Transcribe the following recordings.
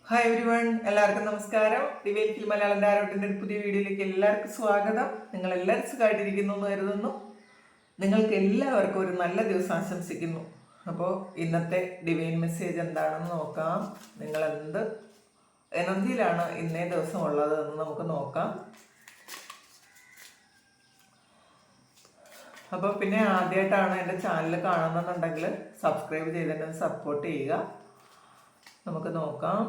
Hi everyone, എല്ലാവർക്കും നമസ്കാരം. Divine ഫിൽ മലയാളം ധാരോട്ടിൻ്റെ ഒരു പുതിയ വീഡിയോയിലേക്ക് എല്ലാവർക്കും സ്വാഗതം. നിങ്ങൾ എല്ലാവരും സുഖമായിട്ടിരിക്കുന്നു എന്ന് കരുതുന്നു. നിങ്ങൾക്ക് എല്ലാവർക്കും ഒരു നല്ല ദിവസം ആശംസിക്കുന്നു. അപ്പോൾ ഇന്നത്തെ ഡിവൈൻ മെസ്സേജ് എന്താണെന്ന് നോക്കാം. നിങ്ങൾ എന്ത് എനർജിയിലാണ് ഇന്നേ ദിവസം ഉള്ളത് എന്ന് നമുക്ക് നോക്കാം. അപ്പോൾ പിന്നെ ആദ്യമായിട്ടാണ് എൻ്റെ ചാനൽ കാണുന്നുണ്ടെങ്കിൽ സബ്സ്ക്രൈബ് ചെയ്തിട്ട് സപ്പോർട്ട് ചെയ്യുക. നമുക്ക് നോക്കാം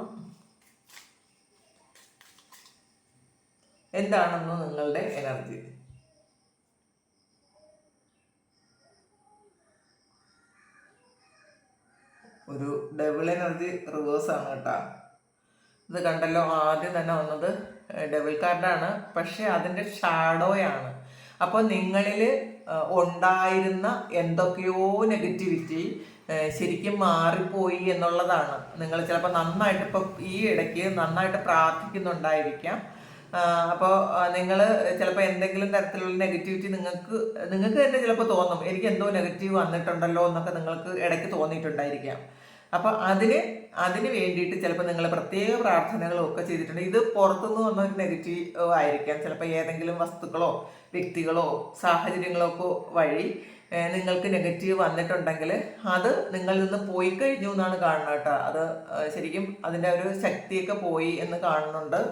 എന്താണെന്ന് നിങ്ങളുടെ എനർജി. ഒരു ഡബിൾ എനർജി റിവേഴ്സ് ആണ് കേട്ടോ. ഇത് കണ്ടല്ലോ, ആദ്യം തന്നെ വന്നത് ഡബിൾ കാർഡാണ്, പക്ഷെ അതിൻ്റെ ഷാഡോയാണ്. അപ്പോൾ നിങ്ങളിൽ ഉണ്ടായിരുന്ന എന്തൊക്കെയോ നെഗറ്റിവിറ്റി ശരിക്കും മാറിപ്പോയി എന്നുള്ളതാണ്. നിങ്ങൾ ചിലപ്പോൾ നന്നായിട്ട് ഇപ്പോൾ ഈ ഇടയ്ക്ക് നന്നായിട്ട് പ്രാർത്ഥിക്കുന്നുണ്ടായിരിക്കാം. അപ്പോൾ നിങ്ങൾ ചിലപ്പോൾ എന്തെങ്കിലും തരത്തിലുള്ള നെഗറ്റിവിറ്റി നിങ്ങൾക്ക് തന്നെ ചിലപ്പോൾ തോന്നും, എനിക്ക് എന്തോ നെഗറ്റീവ് വന്നിട്ടുണ്ടല്ലോ എന്നൊക്കെ നിങ്ങൾക്ക് ഇടയ്ക്ക് തോന്നിയിട്ടുണ്ടായിരിക്കാം. അപ്പോൾ അതിന് വേണ്ടിയിട്ട് ചിലപ്പോൾ നിങ്ങൾ പ്രത്യേക പ്രാർത്ഥനകളും ഒക്കെ ചെയ്തിട്ടുണ്ട്. ഇത് പുറത്തുനിന്ന് വന്ന ഒരു നെഗറ്റീവ് ആയിരിക്കാം. ചിലപ്പോൾ ഏതെങ്കിലും വസ്തുക്കളോ വ്യക്തികളോ സാഹചര്യങ്ങളോ ഒക്കെ വഴി നിങ്ങൾക്ക് നെഗറ്റീവ് വന്നിട്ടുണ്ടെങ്കിൽ അത് നിങ്ങളിൽ നിന്ന് പോയി കഴിഞ്ഞു എന്നാണ് കാണുന്നത് കേട്ടോ. അത് ശരിക്കും അതിൻ്റെ ഒരു ശക്തിയൊക്കെ പോയി എന്ന് കാണുന്നുണ്ട്.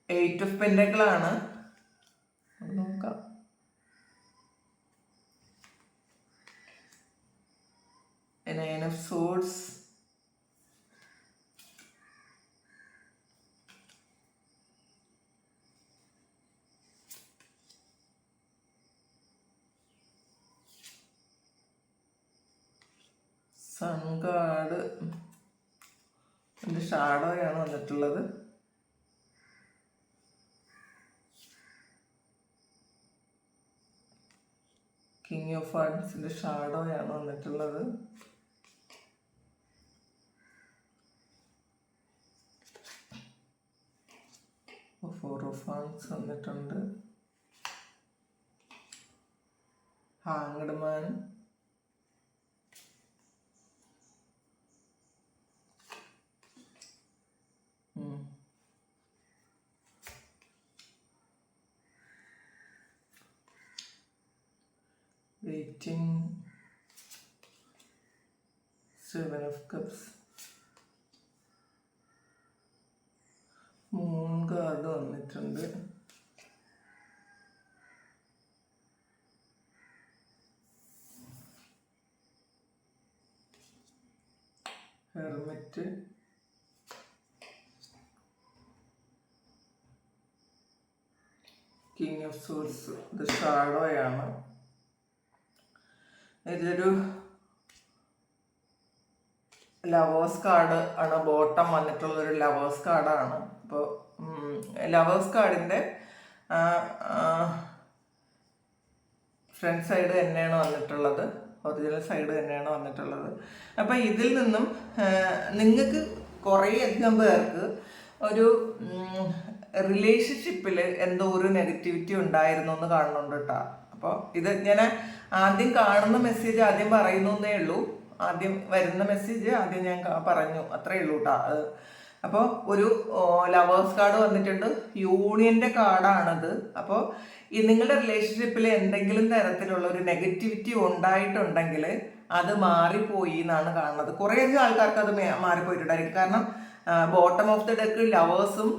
എയ്റ്റ് ഓഫ് പെന്റക്കിളാണ്. നോക്കാം. Nine of swords, sun card, എൻ്റെ ഷാഡോയാണ് വന്നിട്ടുള്ളത്. കിങ് ഓഫ് ഹാർട്സിൻ്റെ ഷാഡോയാണ് വന്നിട്ടുള്ളത്. ഫോർ ഓഫ് ഹാൻഡ്സ് വന്നിട്ടുണ്ട്. Hanged man, waiting, seven of cups, moon card വന്നിട്ടുണ്ട്. ഹെർമിറ്റ്, കിങ് ഓഫ് സോർഡ്സ്, ഇത് ഷാഡോയാണ്. ഇതൊരു ലവേഴ്സ് കാർഡ് ആണ്. ബോട്ടം വന്നിട്ടുള്ളൊരു ലവേഴ്സ് കാർഡാണ്. അപ്പോൾ ലവേഴ്സ് കാർഡിൻ്റെ ഫ്രണ്ട് സൈഡ് തന്നെയാണ് വന്നിട്ടുള്ളത്, ഒറിജിനൽ സൈഡ് തന്നെയാണ് വന്നിട്ടുള്ളത്. അപ്പം ഇതിൽ നിന്നും നിങ്ങൾക്ക് കുറേയധികം പേർക്ക് ഒരു റിലേഷൻഷിപ്പിൽ എന്തോ ഒരു നെഗറ്റിവിറ്റി ഉണ്ടായിരുന്നു എന്ന് കാണുന്നുണ്ട് കേട്ടോ. അപ്പോൾ ഇത് ഞാൻ ആദ്യം കാണുന്ന മെസ്സേജ് ആദ്യം പറയുന്നു എന്നേ ഉള്ളൂ. ആദ്യം വരുന്ന മെസ്സേജ് ആദ്യം ഞാൻ പറഞ്ഞു, അത്രേ ഉള്ളൂ കേട്ടോ. അപ്പോൾ ഒരു ലവേഴ്സ് കാർഡ് വന്നിട്ടുണ്ട്, യൂണിയൻ്റെ കാർഡാണത്. അപ്പോൾ ഈ നിങ്ങളുടെ റിലേഷൻഷിപ്പിൽ എന്തെങ്കിലും തരത്തിലുള്ള ഒരു നെഗറ്റിവിറ്റി ഉണ്ടായിട്ടുണ്ടെങ്കിൽ അത് മാറിപ്പോയി എന്നാണ് കാണുന്നത്. കുറേയധികം ആൾക്കാർക്ക് അത് മാറിപ്പോയിട്ടുണ്ടായിരിക്കും. കാരണം ബോട്ടം ഓഫ് ദി ഡെക്ക് ലവേഴ്സും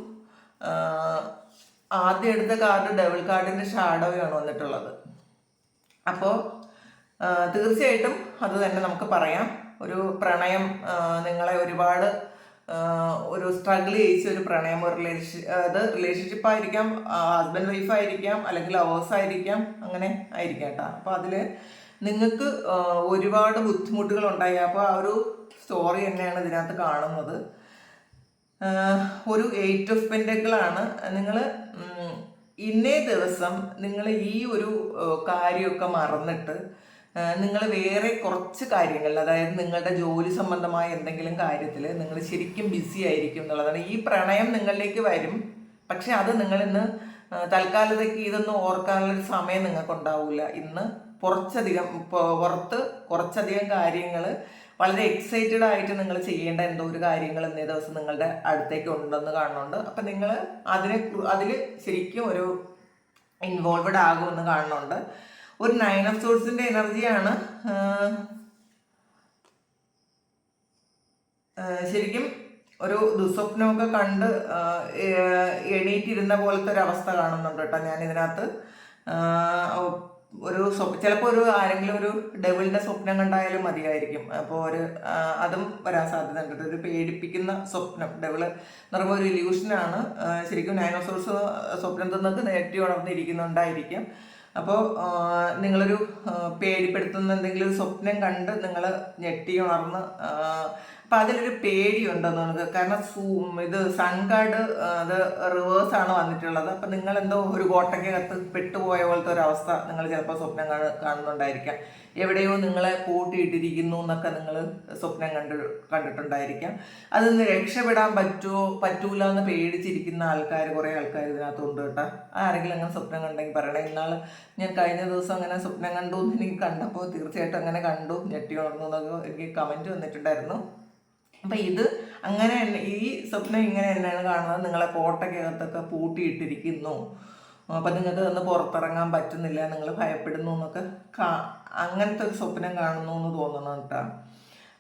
ആദ്യം എടുത്ത കാർഡ് ഡബിൾ കാർഡിൻ്റെ ഷാഡോയാണ് വന്നിട്ടുള്ളത്. അപ്പോൾ തീർച്ചയായിട്ടും അത് തന്നെ നമുക്ക് പറയാം. ഒരു പ്രണയം നിങ്ങളെ ഒരുപാട് ഒരു സ്ട്രഗിൾ ചെയ്യിച്ച ഒരു പ്രണയം, ഒരു റിലേഷൻഷിപ്പ് ആയിരിക്കാം, ഹസ്ബൻഡ് വൈഫ് ആയിരിക്കാം, അല്ലെങ്കിൽ ലവേഴ്സ് ആയിരിക്കാം, അങ്ങനെ ആയിരിക്കാം കേട്ടോ. അപ്പോൾ അതിൽ നിങ്ങൾക്ക് ഒരുപാട് ബുദ്ധിമുട്ടുകൾ ഉണ്ടായി. അപ്പോൾ ആ ഒരു സ്റ്റോറി തന്നെയാണ് ഇതിനകത്ത് കാണുന്നത്. ഒരു എയ്റ്റ് ഓഫ് പെന്റക്കിളാണ്. നിങ്ങൾ ഇന്നേ ദിവസം നിങ്ങൾ ഈ ഒരു കാര്യമൊക്കെ മറന്നിട്ട് നിങ്ങൾ വേറെ കുറച്ച് കാര്യങ്ങളിൽ, അതായത് നിങ്ങളുടെ ജോലി സംബന്ധമായ എന്തെങ്കിലും കാര്യത്തിൽ നിങ്ങൾ ശരിക്കും ബിസി ആയിരിക്കും എന്നുള്ളതാണ്. ഈ പ്രണയം നിങ്ങളിലേക്ക് വരും, പക്ഷെ അത് നിങ്ങളിന്ന് തൽക്കാലത്തേക്ക് ഇതൊന്നും ഓർക്കാനുള്ളൊരു സമയം നിങ്ങൾക്ക് ഉണ്ടാവില്ല. ഇന്ന് കുറച്ചധികം കാര്യങ്ങൾ വളരെ എക്സൈറ്റഡ് ആയിട്ട് നിങ്ങൾ ചെയ്യേണ്ട എന്തോ ഒരു കാര്യങ്ങൾ ഇന്നേ ദിവസം നിങ്ങളുടെ അടുത്തേക്ക് ഉണ്ടെന്ന് കാണുന്നുണ്ട്. അപ്പം നിങ്ങൾ അതിൽ ശരിക്കും ഒരു ഇൻവോൾവഡ് ആകുമെന്ന് കാണുന്നുണ്ട്. ഒരു 9 ഓഫ് സോഴ്സിന്റെ എനർജിയാണ്. ശരിക്കും ഒരു ദുസ്വപ്നമൊക്കെ കണ്ട് എണീറ്റിരുന്ന പോലത്തെ ഒരു അവസ്ഥ കാണുന്നുണ്ട് കേട്ടോ ഞാൻ ഇതിനകത്ത്. ചിലപ്പോൾ ആരെങ്കിലും ഒരു ഡെവിളിന്റെ സ്വപ്നം കണ്ടായാലും മതിയായിരിക്കും. അപ്പോൾ അതും വരാൻ സാധ്യത ഉണ്ട്. ഒരു പേടിപ്പിക്കുന്ന സ്വപ്നം, ഡെവിള് എന്ന് പറയുമ്പോൾ ഒരു ഇല്യൂഷനാണ്. ശരിക്കും 9 ഓഫ് സോഴ്സ് സ്വപ്നം തന്നൊക്കെ നേരത്തെ ഉണർന്നിരിക്കുന്നുണ്ടായിരിക്കും. അപ്പോൾ നിങ്ങളൊരു പേടിപ്പെടുത്തുന്ന എന്തെങ്കിലും സ്വപ്നം കണ്ട് നിങ്ങൾ ഞെട്ടി ഉണർന്ന് അപ്പം അതിലൊരു പേടിയുണ്ടെന്ന് നമുക്ക്. കാരണം ഇത് സൺ കാർഡ് അത് റിവേഴ്സാണ് വന്നിട്ടുള്ളത്. അപ്പം നിങ്ങളെന്തോ ഒരു കോട്ടയ്ക്കകത്ത് പെട്ടുപോയ പോലത്തെ ഒരു അവസ്ഥ നിങ്ങൾ ചിലപ്പോൾ സ്വപ്നം കാണുന്നുണ്ടായിരിക്കാം. എവിടെയോ നിങ്ങളെ പൂട്ടിയിട്ടിരിക്കുന്നു എന്നൊക്കെ നിങ്ങൾ സ്വപ്നം കണ്ടിട്ടുണ്ടായിരിക്കാം. അതിൽ നിന്ന് രക്ഷപ്പെടാൻ പറ്റൂല എന്ന് പേടിച്ചിരിക്കുന്ന കുറേ ആൾക്കാർ ഇതിനകത്തുണ്ട് കേട്ടോ. ആരെങ്കിലും അങ്ങനെ സ്വപ്നം കണ്ടെങ്കിൽ പറയണേ. ഇന്നാൾ ഞാൻ കഴിഞ്ഞ ദിവസം അങ്ങനെ സ്വപ്നം കണ്ടു എന്ന് എനിക്ക് കണ്ടപ്പോൾ തീർച്ചയായിട്ടും അങ്ങനെ കണ്ടു, ഞെട്ടി ഉണർന്നു എന്നൊക്കെ എനിക്ക് കമൻറ്റ് വന്നിട്ടുണ്ടായിരുന്നു. അപ്പം ഇത് അങ്ങനെ തന്നെ, ഈ സ്വപ്നം ഇങ്ങനെ തന്നെയാണ് കാണുന്നത്. നിങ്ങളെ കോട്ടയ്ക്കകത്തൊക്കെ പൂട്ടിയിട്ടിരിക്കുന്നു, അപ്പം നിങ്ങൾക്ക് ഒന്ന് പുറത്തിറങ്ങാൻ പറ്റുന്നില്ല, നിങ്ങൾ ഭയപ്പെടുന്നു എന്നൊക്കെ അങ്ങനത്തെ ഒരു സ്വപ്നം കാണുന്നു എന്ന് തോന്നണം കേട്ടോ.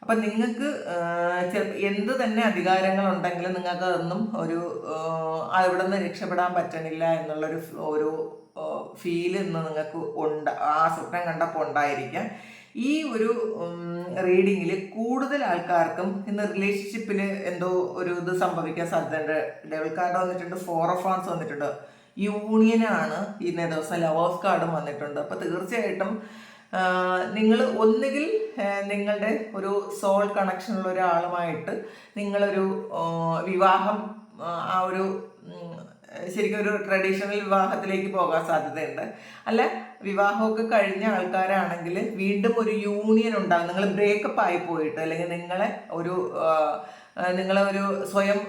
അപ്പം നിങ്ങൾക്ക് എന്ത് തന്നെ അധികാരങ്ങളുണ്ടെങ്കിലും നിങ്ങൾക്ക് അതൊന്നും അവിടെ നിന്ന് രക്ഷപ്പെടാൻ പറ്റണില്ല എന്നുള്ളൊരു ഫീൽ ഇന്ന് നിങ്ങൾക്ക് ആ സ്വപ്നം കണ്ടപ്പോൾ ഉണ്ടായിരിക്കാം. ഈ ഒരു റീഡിങ്ങിൽ കൂടുതൽ ആൾക്കാർക്കും ഇന്ന് റിലേഷൻഷിപ്പിൽ എന്തോ ഒരു ഇത് സംഭവിക്കാൻ സാധ്യതയുണ്ട്. ഡെവിൾ കാർഡ് വന്നിട്ടുണ്ട്, 4 ഓഫ് വാൻസ് വന്നിട്ടുണ്ട്, യൂണിയനാണ് ഇന്നേ ദിവസം, ലവേഴ്സ് കാർഡും വന്നിട്ടുണ്ട്. അപ്പോൾ തീർച്ചയായിട്ടും നിങ്ങൾ ഒന്നുകിൽ നിങ്ങളുടെ ഒരു സോൾ കണക്ഷനുള്ള ഒരാളുമായിട്ട് നിങ്ങളൊരു വിവാഹം, ശരിക്കും ഒരു ട്രഡീഷണൽ വിവാഹത്തിലേക്ക് പോകാൻ സാധ്യതയുണ്ട്. അല്ല, വിവാഹമൊക്കെ കഴിഞ്ഞ ആൾക്കാരാണെങ്കിൽ വീണ്ടും ഒരു യൂണിയൻ ഉണ്ടാകും. നിങ്ങൾ ബ്രേക്കപ്പ് ആയി പോയിട്ട്, അല്ലെങ്കിൽ നിങ്ങളെ ഒരു സ്വയം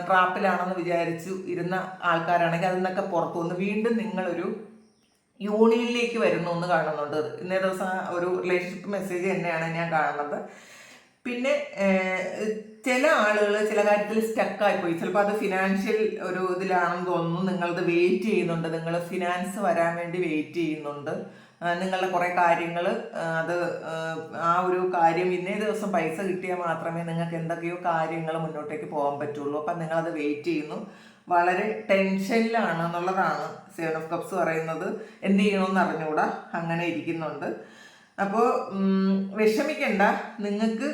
ട്രാപ്പിലാണെന്ന് വിചാരിച്ചു ഇരുന്ന ആൾക്കാരാണെങ്കിൽ അതിൽ നിന്നൊക്കെ പുറത്തു വന്ന് വീണ്ടും നിങ്ങളൊരു യൂണിയനിലേക്ക് വരുന്നു എന്ന് കാണുന്നുണ്ട്. ഇന്നേ ദിവസം ഒരു റിലേഷൻഷിപ്പ് മെസ്സേജ് തന്നെയാണ് ഞാൻ കാണുന്നത്. പിന്നെ ചില ആളുകൾ ചില കാര്യത്തിൽ സ്റ്റക്കായിപ്പോയി. ചിലപ്പോൾ അത് ഫിനാൻഷ്യൽ ഒരു ഇതിലാണെന്ന് തോന്നുന്നു. നിങ്ങളത് വെയിറ്റ് ചെയ്യുന്നുണ്ട്, നിങ്ങൾ ഫിനാൻസ് വരാൻ വേണ്ടി വെയിറ്റ് ചെയ്യുന്നുണ്ട്. നിങ്ങളുടെ കുറേ കാര്യങ്ങൾ ആ ഒരു കാര്യം ഇന്നേ ദിവസം പൈസ കിട്ടിയാൽ മാത്രമേ നിങ്ങൾക്ക് എന്തൊക്കെയോ കാര്യങ്ങൾ മുന്നോട്ടേക്ക് പോകാൻ പറ്റുള്ളൂ. അപ്പം നിങ്ങളത് വെയിറ്റ് ചെയ്യുന്നു. വളരെ ടെൻഷനിലാണ് എന്നുള്ളതാണ് 7 ഓഫ് കപ്സ് പറയുന്നത്. എന്ത് ചെയ്യണമെന്ന് അറിഞ്ഞുകൂടാ, അങ്ങനെ ഇരിക്കുന്നുണ്ട്. അപ്പോൾ വിഷമിക്കണ്ട, നിങ്ങൾക്ക്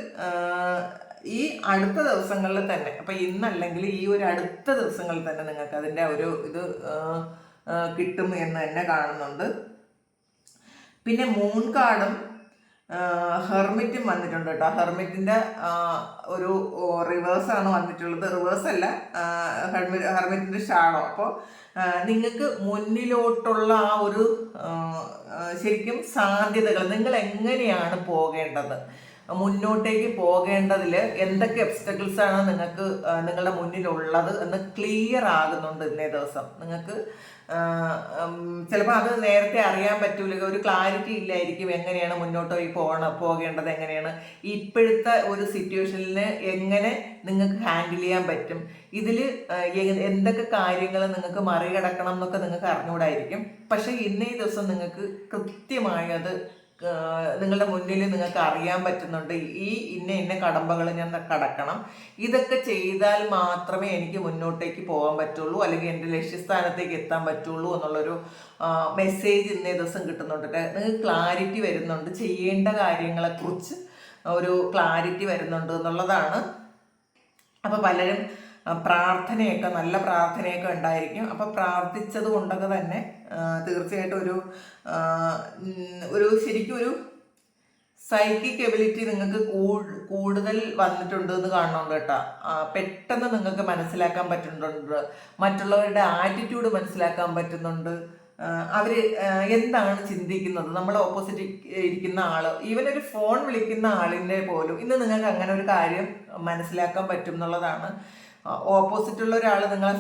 ഈ അടുത്ത ദിവസങ്ങളിൽ തന്നെ, അപ്പം ഇന്നല്ലെങ്കിൽ ഈ ഒരു അടുത്ത ദിവസങ്ങളിൽ തന്നെ നിങ്ങൾക്ക് അതിൻ്റെ ഇത് കിട്ടും എന്ന് തന്നെ കാണുന്നുണ്ട്. പിന്നെ മൂൺ കാർഡും ഹെർമിറ്റും വന്നിട്ടുണ്ട് കേട്ടോ. ഹെർമിറ്റിൻ്റെ ഒരു റിവേഴ്സാണ് വന്നിട്ടുള്ളത്. റിവേഴ്സ് അല്ല, ഹെർമിറ്റിൻ്റെ ഷാഡോ. അപ്പോൾ നിങ്ങൾക്ക് മുന്നിലോട്ടുള്ള ആ ഒരു ശരിക്കും സാധ്യതകൾ, നിങ്ങൾ എങ്ങനെയാണ് പോകേണ്ടത്, മുന്നോട്ടേക്ക് പോകേണ്ടതിൽ എന്തൊക്കെ ഒബ്സ്റ്റക്കിൾസ് ആണ് നിങ്ങളുടെ മുന്നിലുള്ളത് എന്ന് ക്ലിയർ ആകുന്നുണ്ട് ഇന്നേ ദിവസം. നിങ്ങൾക്ക് ചിലപ്പോൾ അത് നേരത്തെ അറിയാൻ പറ്റൂല, ഒരു ക്ലാരിറ്റി ഇല്ലായിരിക്കും എങ്ങനെയാണ് മുന്നോട്ട് പോകേണ്ടത്, എങ്ങനെയാണ് ഇപ്പോഴത്തെ ഒരു സിറ്റുവേഷനിൽ എങ്ങനെ നിങ്ങൾക്ക് ഹാൻഡിൽ ചെയ്യാൻ പറ്റും, ഇതിൽ എന്തൊക്കെ കാര്യങ്ങൾ നിങ്ങൾക്ക് മറികടക്കണം എന്നൊക്കെ നിങ്ങൾക്ക് അറിഞ്ഞുകൂടായിരിക്കും. പക്ഷേ ഇന്നേ ദിവസം നിങ്ങൾക്ക് കൃത്യമായി അത് നിങ്ങളുടെ മുന്നിൽ നിങ്ങൾക്ക് അറിയാൻ പറ്റുന്നുണ്ട്. ഇന്ന കടമ്പകൾ ഞാൻ കടക്കണം, ഇതൊക്കെ ചെയ്താൽ മാത്രമേ എനിക്ക് മുന്നോട്ടേക്ക് പോകാൻ പറ്റുള്ളൂ, അല്ലെങ്കിൽ എൻ്റെ ലക്ഷ്യസ്ഥാനത്തേക്ക് എത്താൻ പറ്റുള്ളൂ എന്നുള്ളൊരു മെസ്സേജ് ഇന്നേ ദിവസം കിട്ടുന്നുണ്ട്. നിങ്ങൾക്ക് ക്ലാരിറ്റി വരുന്നുണ്ട്, ചെയ്യേണ്ട കാര്യങ്ങളെക്കുറിച്ച് ഒരു ക്ലാരിറ്റി വരുന്നുണ്ട് എന്നുള്ളതാണ്. അപ്പോൾ പലരും നല്ല പ്രാർത്ഥനയൊക്കെ ഉണ്ടായിരിക്കും. അപ്പോൾ പ്രാർത്ഥിച്ചത് കൊണ്ടൊക്കെ തന്നെ തീർച്ചയായിട്ടും ശരിക്കും ഒരു സൈക്കിക് എബിലിറ്റി നിങ്ങൾക്ക് കൂടുതൽ വന്നിട്ടുണ്ട് എന്ന് കാണുന്നുണ്ട് കേട്ടോ. പെട്ടെന്ന് നിങ്ങൾക്ക് മനസ്സിലാക്കാൻ പറ്റുന്നുണ്ട്, മറ്റുള്ളവരുടെ ആറ്റിറ്റ്യൂഡ് മനസ്സിലാക്കാൻ പറ്റുന്നുണ്ട്. അവർ എന്താണ് ചിന്തിക്കുന്നത്, നമ്മൾ ഓപ്പോസിറ്റ് ഇരിക്കുന്ന ആൾ, ഈവൻ ഒരു ഫോൺ വിളിക്കുന്ന ആളിൻ്റെ പോലും ഇന്ന് നിങ്ങൾക്ക് അങ്ങനെ ഒരു കാര്യം മനസ്സിലാക്കാൻ പറ്റും എന്നുള്ളതാണ്. ഓപ്പോസിറ്റുള്ള ഒരാൾ നിങ്ങളെ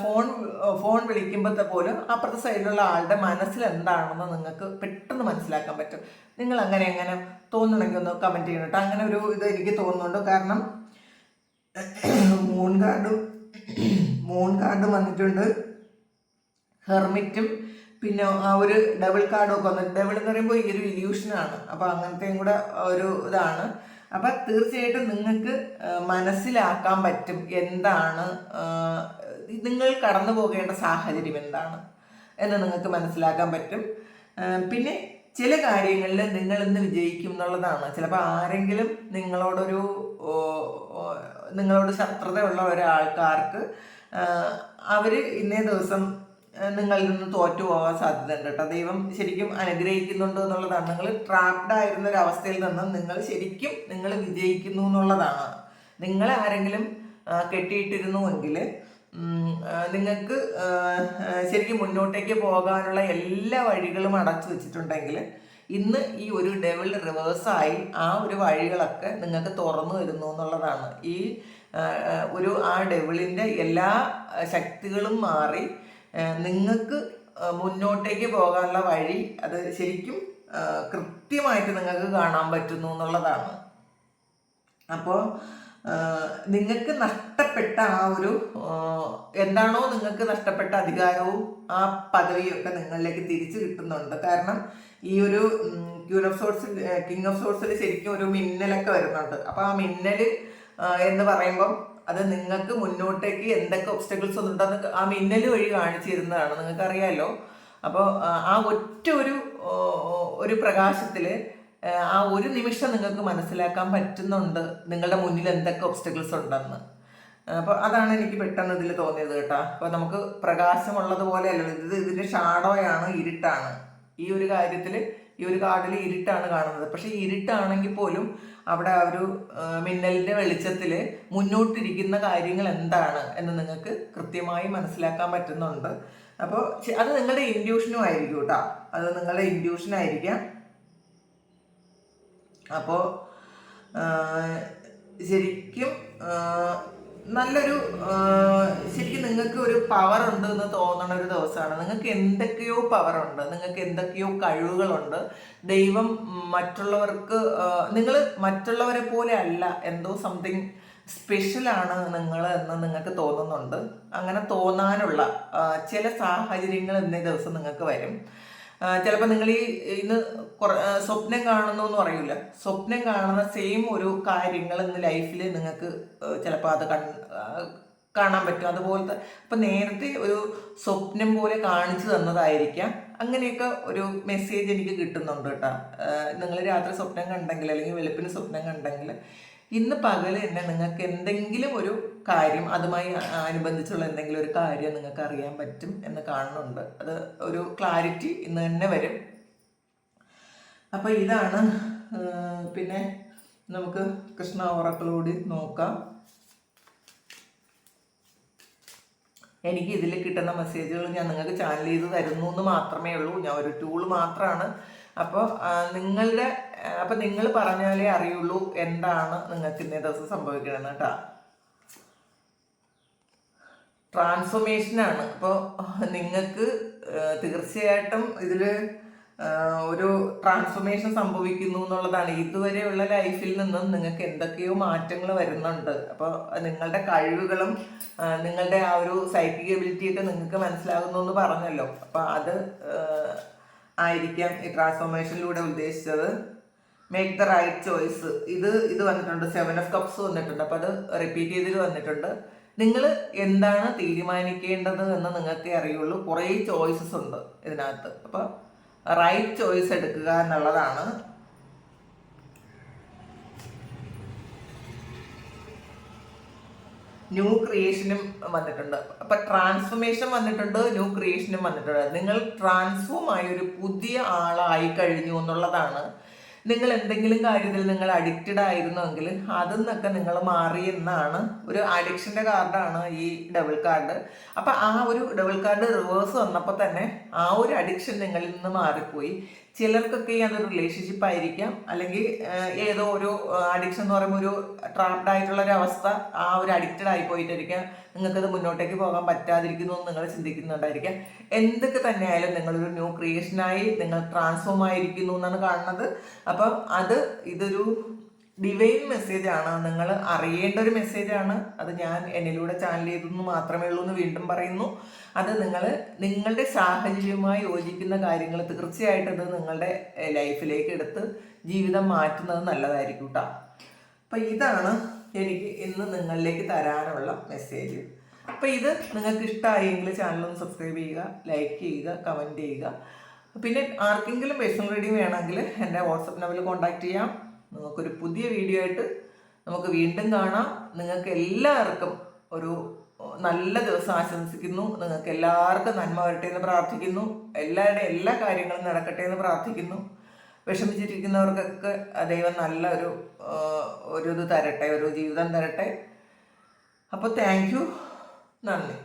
ഫോൺ വിളിക്കുമ്പോഴത്തെ പോലും അപ്പുറത്തെ സൈഡിലുള്ള ആളുടെ മനസ്സിൽ എന്താണെന്ന് നിങ്ങൾക്ക് പെട്ടെന്ന് മനസ്സിലാക്കാൻ പറ്റും. നിങ്ങൾ അങ്ങനെ എങ്ങനെ തോന്നണമെങ്കിൽ ഒന്ന് കമൻറ്റ് ചെയ്യണം കേട്ടോ. അങ്ങനെ ഒരു ഇത് എനിക്ക് തോന്നുന്നുണ്ട്. കാരണം മൂൺ കാർഡും വന്നിട്ടുണ്ട്, ഹെർമിറ്റും, പിന്നെ ആ ഒരു ഡബിൾ കാർഡും ഒക്കെ വന്നിട്ട്. ഡബിൾ എന്ന് പറയുമ്പോൾ ഈ ഒരു ഇല്യൂഷനാണ്. അപ്പോൾ അങ്ങനത്തെയും കൂടെ ഒരു ഇതാണ്. അപ്പം തീർച്ചയായിട്ടും നിങ്ങൾക്ക് മനസ്സിലാക്കാൻ പറ്റും എന്താണ് നിങ്ങൾ കടന്നു പോകേണ്ട സാഹചര്യം എന്താണ് എന്ന് നിങ്ങൾക്ക് മനസ്സിലാക്കാൻ പറ്റും. പിന്നെ ചില കാര്യങ്ങളിൽ നിങ്ങൾ ഇന്ന് വിജയിക്കും എന്നുള്ളതാണ്. ചിലപ്പോൾ ആരെങ്കിലും നിങ്ങളോട് ശത്രുതയുള്ള ഒരാൾക്കാർക്ക് അവർ ഇന്നേ ദിവസം നിങ്ങളിൽ നിന്ന് തോറ്റു പോകാൻ സാധ്യതയുണ്ട് കേട്ടോ. ദൈവം ശരിക്കും അനുഗ്രഹിക്കുന്നുണ്ട് എന്നുള്ളതാണ്. നിങ്ങൾ ട്രാപ്ഡ് ആയിരുന്ന ഒരു അവസ്ഥയിൽ നിന്നും നിങ്ങൾ വിജയിക്കുന്നു എന്നുള്ളതാണ്. നിങ്ങളെ ആരെങ്കിലും കെട്ടിയിട്ടിരുന്നുവെങ്കിൽ നിങ്ങൾക്ക് ശരിക്കും മുന്നോട്ടേക്ക് പോകാനുള്ള എല്ലാ വഴികളും അടച്ചു വെച്ചിട്ടുണ്ടെങ്കിൽ ഇന്ന് ഈ ഒരു ഡെവിൾ റിവേഴ്സായി ആ ഒരു വഴികളൊക്കെ നിങ്ങൾക്ക് തുറന്നു വരുന്നു എന്നുള്ളതാണ്. ആ ഡെവിളിൻ്റെ എല്ലാ ശക്തികളും മാറി നിങ്ങൾക്ക് മുന്നോട്ടേക്ക് പോകാനുള്ള വഴി അത് ശരിക്കും കൃത്യമായിട്ട് നിങ്ങൾക്ക് കാണാൻ പറ്റുന്നു എന്നുള്ളതാണ്. അപ്പോൾ നിങ്ങൾക്ക് നഷ്ടപ്പെട്ട ആ ഒരു എന്താണോ നിങ്ങൾക്ക് നഷ്ടപ്പെട്ട അധികാരവും ആ പദവിയും ഒക്കെ നിങ്ങളിലേക്ക് തിരിച്ചു കിട്ടുന്നുണ്ട്. കാരണം ഈ ഒരു കിങ് ഓഫ് സോഴ്സിൽ ശരിക്കും ഒരു മിന്നലൊക്കെ വരുന്നുണ്ട്. അപ്പോൾ ആ മിന്നൽ എന്ന് പറയുമ്പം അത് നിങ്ങൾക്ക് മുന്നോട്ടേക്ക് എന്തൊക്കെ ഒബ്സ്റ്റക്കിൾസ് ഒന്നുണ്ടെന്ന് ആ മിന്നൽ വഴി കാണിച്ചു തരുന്നതാണ്, നിങ്ങൾക്കറിയാമല്ലോ. അപ്പോൾ ആ ഒറ്റ ഒരു പ്രകാശത്തിൽ ആ ഒരു നിമിഷം നിങ്ങൾക്ക് മനസ്സിലാക്കാൻ പറ്റുന്നുണ്ട് നിങ്ങളുടെ മുന്നിൽ എന്തൊക്കെ ഒബ്സ്റ്റക്കിൾസ് ഉണ്ടെന്ന്. അപ്പോൾ അതാണ് എനിക്ക് പെട്ടെന്ന് ഇതിൽ തോന്നിയത് കേട്ടോ. അപ്പോൾ നമുക്ക് പ്രകാശമുള്ളതുപോലെ അല്ലല്ലോ, ഇതിൻ്റെ ഷാഡോയാണ്, ഇരുട്ടാണ്. ഈ ഒരു കാര്യത്തിൽ ഈ ഒരു കാർഡിൽ ഇരുട്ടാണ് കാണുന്നത്. പക്ഷെ ഇരുട്ടാണെങ്കിൽ പോലും അവിടെ ആ ഒരു മിന്നലിൻ്റെ വെളിച്ചത്തിൽ മുന്നോട്ടിരിക്കുന്ന കാര്യങ്ങൾ എന്താണ് എന്ന് നിങ്ങൾക്ക് കൃത്യമായി മനസ്സിലാക്കാൻ പറ്റുന്നുണ്ട്. അപ്പോൾ അത് നിങ്ങളുടെ ഇൻഡ്യൂഷനും ആയിരിക്കും കേട്ടോ, അത് നിങ്ങളുടെ ഇൻഡ്യൂഷനായിരിക്കാം. അപ്പോൾ ശരിക്കും നല്ലൊരു ശരിക്കും നിങ്ങൾക്ക് ഒരു പവർ ഉണ്ട് എന്ന് തോന്നുന്ന ഒരു ദിവസമാണ്. നിങ്ങൾക്ക് എന്തൊക്കെയോ പവറുണ്ട്, നിങ്ങൾക്ക് എന്തൊക്കെയോ കഴിവുകളുണ്ട്. ദൈവം നിങ്ങൾ മറ്റുള്ളവരെ പോലെ അല്ല, എന്തോ സംതിങ് സ്പെഷ്യലാണ് നിങ്ങൾ എന്ന് നിങ്ങൾക്ക് തോന്നുന്നുണ്ട്. അങ്ങനെ തോന്നാനുള്ള ചില സാഹചര്യങ്ങൾ ഇന്നേ ദിവസം നിങ്ങൾക്ക് വരും. ചിലപ്പോൾ നിങ്ങൾ ഇന്ന് സ്വപ്നം കാണുന്നു എന്ന് പറയൂല, സ്വപ്നം കാണുന്ന സെയിം ഒരു കാര്യങ്ങൾ ഇന്ന് ലൈഫിൽ നിങ്ങൾക്ക് ചിലപ്പോൾ അത് കാണാൻ പറ്റും. അതുപോലത്തെ അപ്പം നേരത്തെ ഒരു സ്വപ്നം പോലെ കാണിച്ചു തന്നതായിരിക്കാം. അങ്ങനെയൊക്കെ ഒരു മെസ്സേജ് എനിക്ക് കിട്ടുന്നുണ്ട് കേട്ടോ. നിങ്ങൾ രാത്രി സ്വപ്നം കണ്ടെങ്കിൽ അല്ലെങ്കിൽ വെളുപ്പിന് സ്വപ്നം കണ്ടെങ്കിൽ ഇന്ന് പകൽ തന്നെ നിങ്ങൾക്ക് എന്തെങ്കിലും ഒരു കാര്യം അതുമായി അനുബന്ധിച്ചുള്ള എന്തെങ്കിലും ഒരു കാര്യം നിങ്ങൾക്ക് അറിയാൻ പറ്റും എന്ന് കാണുന്നുണ്ട്. അത് ഒരു ക്ലാരിറ്റി ഇന്ന് തന്നെ വരും. അപ്പോൾ ഇതാണ്. പിന്നെ നമുക്ക് കൃഷ്ണ ഓറക്കിളൂടി നോക്കാം. എനിക്ക് ഇതിൽ കിട്ടുന്ന മെസ്സേജുകൾ ഞാൻ നിങ്ങൾക്ക് ചാനൽ ചെയ്ത് തരുന്നു എന്ന് മാത്രമേ ഉള്ളൂ. ഞാൻ ഒരു ടൂൾ മാത്രമാണ്. അപ്പോൾ നിങ്ങൾ പറഞ്ഞാലേ അറിയുള്ളൂ എന്താണ് നിങ്ങൾക്ക് ഇന്നേ ദിവസം സംഭവിക്കണമെന്ന് കേട്ടോ. ട്രാൻസ്ഫോർമേഷനാണ്. അപ്പോൾ നിങ്ങൾക്ക് തീർച്ചയായിട്ടും ഇതിൽ ഒരു ട്രാൻസ്ഫോർമേഷൻ സംഭവിക്കുന്നു എന്നുള്ളതാണ്. ഇതുവരെയുള്ള ലൈഫിൽ നിന്നും നിങ്ങൾക്ക് എന്തൊക്കെയോ മാറ്റങ്ങൾ വരുന്നുണ്ട്. അപ്പോൾ നിങ്ങളുടെ കഴിവുകളും നിങ്ങളുടെ ആ ഒരു സൈക്കിക് എബിലിറ്റിയൊക്കെ നിങ്ങൾക്ക് മനസ്സിലാകുന്നു എന്ന് പറഞ്ഞല്ലോ. അപ്പോൾ അത് ആയിരിക്കാം ഈ ട്രാൻസ്ഫോർമേഷനിലൂടെ ഉദ്ദേശിച്ചത്. Make the right choice. ഇത് വന്നിട്ടുണ്ട്. 7 of Cups വന്നിട്ടുണ്ട്. അപ്പോൾ അത് റിപ്പീറ്റ് ചെയ്തിട്ട് വന്നിട്ടുണ്ട്. നിങ്ങൾ എന്താണ് തീരുമാനിക്കേണ്ടത് എന്ന് നിങ്ങൾക്കേ അറിയുള്ളൂ. കുറേ ചോയ്സസ് ഉണ്ട് ഇതിനകത്ത്. അപ്പോൾ റൈറ്റ് ചോയ്സ് എടുക്കുക എന്നുള്ളതാണ്. ന്യൂ ക്രിയേഷനും വന്നിട്ടുണ്ട്. അപ്പം ട്രാൻസ്ഫോർമേഷൻ വന്നിട്ടുണ്ട്, ന്യൂ ക്രിയേഷനും വന്നിട്ടുണ്ട്. നിങ്ങൾ ട്രാൻസ്ഫോം ആയി ഒരു പുതിയ ആളായി കഴിഞ്ഞു എന്നുള്ളതാണ്. നിങ്ങൾ എന്തെങ്കിലും കാര്യത്തിൽ നിങ്ങൾ അഡിക്റ്റഡ് ആയിരുന്നെങ്കിൽ അതിൽ നിന്നൊക്കെ നിങ്ങൾ മാറിയെന്നാണ്. ഒരു അഡിക്ഷൻ്റെ കാർഡാണ് ഈ ഡബിൾ കാർഡ്. അപ്പം ആ ഒരു ഡബിൾ കാർഡ് റിവേഴ്സ് വന്നപ്പോൾ തന്നെ ആ ഒരു അഡിക്ഷൻ നിങ്ങളിൽ നിന്ന് മാറിപ്പോയി. ചിലർക്കൊക്കെ അതൊരു റിലേഷൻഷിപ്പ് ആയിരിക്കാം, അല്ലെങ്കിൽ ഏതോ ഒരു അഡിക്ഷൻ എന്ന് പറയുമ്പോൾ ഒരു ട്രാപ്ഡ് ആയിട്ടുള്ള ഒരു അവസ്ഥ, ആ ഒരു അഡിക്റ്റഡ് ആയി പോയിട്ടായിരിക്കാം നിങ്ങൾക്കത് മുന്നോട്ടേക്ക് പോകാൻ പറ്റാതിരിക്കുന്നു എന്ന് നിങ്ങൾ ചിന്തിക്കുന്നുണ്ടായിരിക്കാം. എന്തൊക്കെ തന്നെയായാലും നിങ്ങളൊരു ന്യൂ ക്രിയേഷനായി നിങ്ങൾ ട്രാൻസ്ഫോം ആയിരിക്കുന്നു എന്നാണ് കാണുന്നത്. അപ്പം ഇതൊരു ഡിവൈൻ മെസ്സേജാണ്, നിങ്ങൾ അറിയേണ്ട ഒരു മെസ്സേജാണ്. അത് ഞാൻ എന്നിലൂടെ ചാനൽ ചെയ്തെന്ന് മാത്രമേ ഉള്ളൂ എന്ന് വീണ്ടും പറയുന്നു. അത് നിങ്ങളുടെ സാഹചര്യവുമായി യോജിക്കുന്ന കാര്യങ്ങൾ തീർച്ചയായിട്ടും അത് നിങ്ങളുടെ ലൈഫിലേക്ക് എടുത്ത് ജീവിതം മാറ്റുന്നത് നല്ലതായിരിക്കും കേട്ടോ. അപ്പം ഇതാണ് എനിക്ക് ഇന്ന് നിങ്ങളിലേക്ക് തരാനുള്ള മെസ്സേജ്. അപ്പം ഇത് നിങ്ങൾക്ക് ഇഷ്ടമായെങ്കിൽ ചാനലൊന്ന് സബ്സ്ക്രൈബ് ചെയ്യുക, ലൈക്ക് ചെയ്യുക, കമൻറ്റ് ചെയ്യുക. പിന്നെ ആർക്കെങ്കിലും പേഴ്സണൽ റീഡിങ് വേണമെങ്കിൽ എൻ്റെ വാട്സപ്പ് നമ്പറിൽ കോൺടാക്റ്റ് ചെയ്യാം. നമുക്കൊരു പുതിയ വീഡിയോ ആയിട്ട് നമുക്ക് വീണ്ടും കാണാം. നിങ്ങൾക്ക് എല്ലാവർക്കും ഒരു നല്ല ദിവസം ആശംസിക്കുന്നു. നിങ്ങൾക്ക് എല്ലാവർക്കും നന്മ വരട്ടെ എന്ന് പ്രാർത്ഥിക്കുന്നു. എല്ലാവരുടെയും എല്ലാ കാര്യങ്ങളും നടക്കട്ടെ എന്ന് പ്രാർത്ഥിക്കുന്നു. വിഷമിച്ചിരിക്കുന്നവർക്കൊക്കെ ദൈവം നല്ല ഒരു ഇത് തരട്ടെ, ഒരു ജീവിതം തരട്ടെ. അപ്പോൾ താങ്ക് യു, നന്ദി.